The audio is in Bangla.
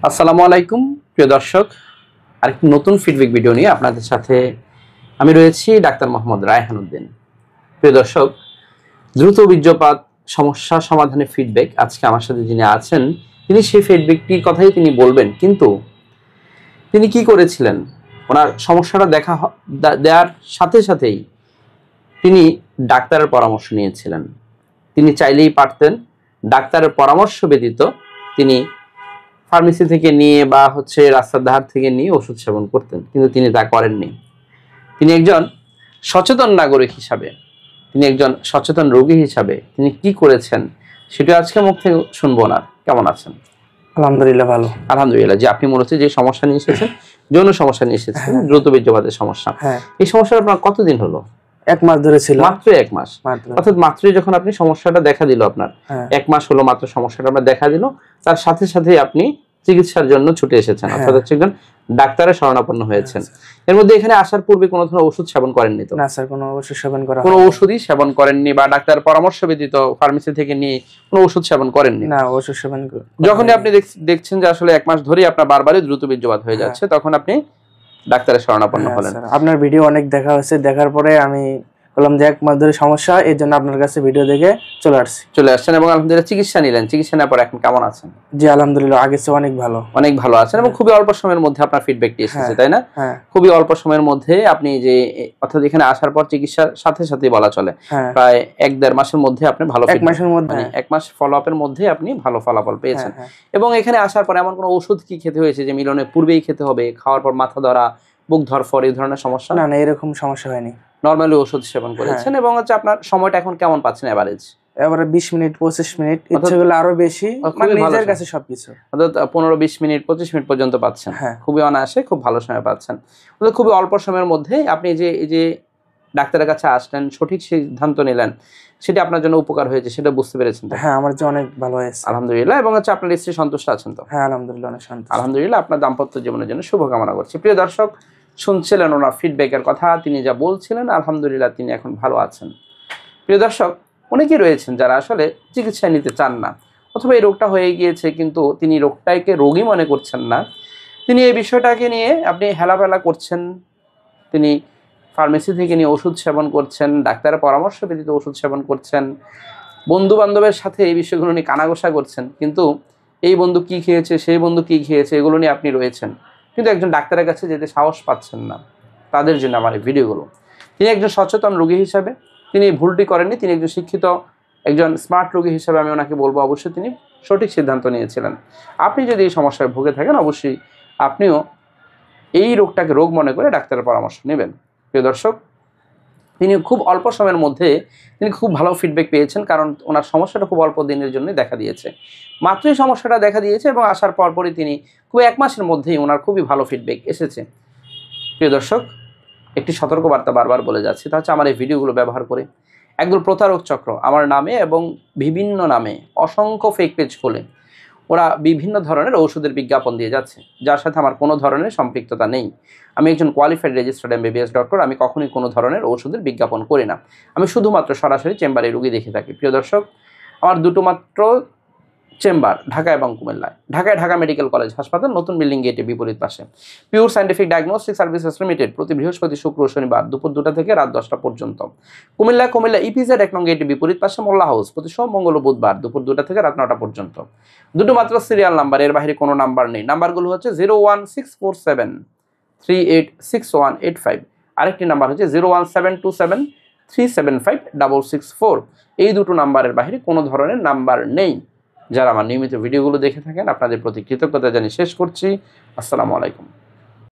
আসসালামু আলাইকুম প্রিয় দর্শক, আরেকটি নতুন ফিডব্যাক ভিডিও নিয়ে আপনাদের সাথে আমি রয়েছি ডাক্তার মোহাম্মদ রায়হান উদ্দিন। প্রিয় দর্শক, দ্রুত বীর্যপাত সমস্যা সমাধানের ফিডব্যাক আজকে আমার সাথে যিনি আছেন তিনি সেই ফিডব্যাকটির কথাই তিনি বলবেন, কিন্তু তিনি কি করেছিলেন ওনার সমস্যাটা দেওয়ার সাথে সাথেই তিনি ডাক্তারের পরামর্শ নিয়েছিলেন। তিনি চাইলেই পারতেন ডাক্তারের পরামর্শ ব্যতীত তিনি ফার্মেসি থেকে নিয়ে বা রাস্তার ধার থেকে নিয়ে ওষুধ সেবন করতেন, কিন্তু তিনি তা করেননি। তিনি একজন সচেতন নাগরিক হিসাবে, তিনি একজন সচেতন রোগী হিসাবে তিনি কি করেছেন সেটা আজকে মুখ থেকে শুনবো না। কেমন আছেন? আলহামদুলিল্লাহ ভালো। আলহামদুলিল্লাহ। যে আপনি মনে হচ্ছে যে সমস্যা নিয়ে এসেছেন, যৌন সমস্যা নিয়ে এসেছেন, দ্রুত বীর্যপাতের সমস্যা, এই সমস্যাটা আপনার কতদিন হলো? 1 মাস ধরে ছিল। মাত্র 1 মাস? অর্থাৎ মাত্রই যখন আপনি সমস্যাটা দেখা দিল, আপনার 1 মাস হলো মাত্র সমস্যাটা আপনার দেখা দিল, তার সাথে সাথে আপনি চিকিৎসার জন্য ছুটে এসেছেন, অর্থাৎ একজন ডাক্তারের শরণাপন্ন হয়েছেন। এর মধ্যে এখানে আসার পূর্বে কোনো ধরনের ওষুধ সেবন করেননি তো? না স্যার, কোনো ওষুধ সেবন করা কোনো ওষুধই সেবন করেননি, বা ডাক্তার পরামর্শ ব্যতীত ফার্মেসি থেকে নিয়ে কোনো ওষুধ সেবন করেননি? না, ওষুধ সেবন। যখনই আপনি দেখছেন যে আসলে 1 মাস ধরেই আপনার বারবারই দ্রুত বীর্যপাত হয়ে যাচ্ছে, তখন আপনি ডাক্তারের শরণাপন্ন হলেন। আপনার ভিডিও অনেক দেখা হয়েছে, দেখার পরে আমি বললাম যে 1 মাস ধরে সমস্যা, এর জন্য আপনার কাছে ভিডিও দেখে চলে আসছেন এবং আলহামদুলিল্লাহ চিকিৎসা নিলেন। চিকিৎসা নেওয়ার পর এখন কেমন আছেন? জি আলহামদুলিল্লাহ, আগের চেয়ে অনেক ভালো। অনেক ভালো আছেন এবং খুবই অল্প সময়ের মধ্যে আপনার ফিডব্যাকটি এসেছে, তাই না? খুবই অল্প সময়ের মধ্যে আপনি যে, অর্থাৎ এখানে আসার পর চিকিৎসার সাথে সাথে বলা চলে প্রায় 1-1.5 মাসের মধ্যে আপনি ভালো, 1 মাসের মধ্যে, 1 মাস ফলো আপের মধ্যে আপনি ভালো ফলাফল পেয়েছেন। এবং এখানে আসার পর এমন কোনো ওষুধ কি খেতে হয়েছে যে মিলনের পূর্বেই খেতে হবে, খাওয়ার পর মাথা ধরা, বুক ধরফর, এই ধরনের সমস্যা? না না, এরকম সমস্যা হয়নি। নরমালি ওষুধ সেবন করেছেন এবং আপনার সময়টা এখন কেমন পাচ্ছেন এভারেজ? এবারে 20 মিনিট 25 মিনিট, ইচ্ছে হলে আরো বেশি, মানে নিজের কাছে সবকিছু, অর্থাৎ 15-20 মিনিট 25 মিনিট পর্যন্ত পাচ্ছেন। খুবই অনায়াসে, খুব ভালো সময় পাচ্ছেন। অর্থাৎ খুবই অল্প সময়ের মধ্যে আপনি এই যে ডাক্তারের কাছে আসলেন, সঠিক সিদ্ধান্ত নিলেন, সেটা আপনার জন্য উপকার হয়েছে, সেটা বুঝতে পেরেছেন তো? হ্যাঁ, আমার জন্য অনেক ভালো হয়েছে আলহামদুলিল্লাহ। এবং আপনার স্ত্রী সন্তুষ্ট আছেন তো? হ্যাঁ আলহামদুলিল্লাহ, অনেক সন্তুষ্ট। আলহামদুলিল্লাহ। আপনার দাম্পত্য জীবনের জন্য শুভকামনা করছি। প্রিয় দর্শক, শুনছিলেন ওনার ফিডব্যাকের কথা, তিনি যা বলছিলেন, আলহামদুলিল্লাহ তিনি এখন ভালো আছেন। প্রিয় দর্শক, অনেকেই রয়েছেন যারা আসলে চিকিৎসা নিতে চান না, অথবা এই রোগটা হয়ে গিয়েছে কিন্তু তিনি রোগটাকে রোগী মনে করছেন না, তিনি এই বিষয়টাকে নিয়ে আপনি হেলাফেলা করছেন, তিনি ফার্মেসি থেকে নিয়ে ওষুধ সেবন করছেন, ডাক্তারের পরামর্শ ব্যতীত ওষুধ সেবন করছেন, বন্ধু বান্ধবের সাথে এই বিষয়গুলো নিয়ে কানাঘোষা করছেন, কিন্তু এই বন্ধু কি খেয়েছে, সেই বন্ধু কি খেয়েছে, এগুলো নিয়ে আপনি রয়েছেন, কিন্তু একজন ডাক্তারের কাছে যেতে সাহস পাচ্ছেন না। তাদের জন্য আমার এই ভিডিওগুলো। তিনি একজন সচেতন রোগী হিসাবে তিনি ভুলটি করেননি, তিনি একজন শিক্ষিত, একজন স্মার্ট রোগী হিসাবে আমি ওনাকে বলবো, অবশ্যই তিনি সঠিক সিদ্ধান্ত নিয়েছিলেন। আপনি যদি এই সমস্যায় ভুগে থাকেন, অবশ্যই আপনিও এই রোগটাকে রোগ মনে করে ডাক্তারের পরামর্শ নেবেন। প্রিয় দর্শক, তিনি খুব অল্প সময়ের মধ্যে তিনি খুব ভালো ফিডব্যাক পেয়েছেন, কারণ ওনার সমস্যাটা খুব অল্প দিনের জন্য দেখা দিয়েছে, মাত্রই সমস্যাটা দেখা দিয়েছে এবং আসার পরপরই তিনি খুব 1 মাসের মধ্যেই ওনার খুবই ভালো ফিডব্যাক এসেছে। প্রিয় দর্শক, একটি সতর্কবার্তা বারবার বলে যাচ্ছি, তা হচ্ছে আমার এই ভিডিওগুলো ব্যবহার করে একদল প্রতারক চক্র আমার নামে এবং বিভিন্ন নামে অসংখ্য ফেক পেজ খুলে ওরা বিভিন্ন ধরনের ওষুধের বিজ্ঞাপন দিয়ে যাচ্ছে, যার সাথে আমার কোনো ধরনের সম্পৃক্ততা নেই। আমি একজন কোয়ালিফাইড রেজিস্টার্ড MBBS ডক্টর, আমি কখনোই কোনো ধরনের ওষুধের বিজ্ঞাপন করি না, আমি শুধুমাত্র সরাসরি চেম্বারে রোগী দেখে থাকি। প্রিয় দর্শক, আমার দুটো মাত্র চেম্বার ঢাকা এবং কুমিল্লায়। ঢাকায় ঢাকা মেডিকেল কলেজ হাসপাতাল, নতুন বিল্ডিং গেটের বিপরীত পাশে। Pure scientific diagnostic services limited, প্রতি বৃহস্পতি, শুক্র, শনিবার দুপুর 2টা থেকে রাত 10টা পর্যন্ত। কুমিল্লা ইপিজেড 1 নং গেটের বিপরীত পাশে মোল্লা হাউস, প্রতি সোম, মঙ্গল ও বুধবার দুপুর 2টা থেকে রাত 9টা পর্যন্ত। দুটো মাত্র সিরিয়াল নাম্বার, এর বাইরে কোনো নাম্বার নেই। নাম্বারগুলো হচ্ছে 01647386185, আরেকটি নাম্বার হচ্ছে 0172737565664। এই দুটো নাম্বারের বাইরে কোনো ধরনের নাম্বার নেই। যারা আমার নিয়মিত ভিডিওগুলো দেখে থাকেন, আপনাদের প্রতি কৃতজ্ঞতা জানিয়ে শেষ করছি। আসসালামু আলাইকুম।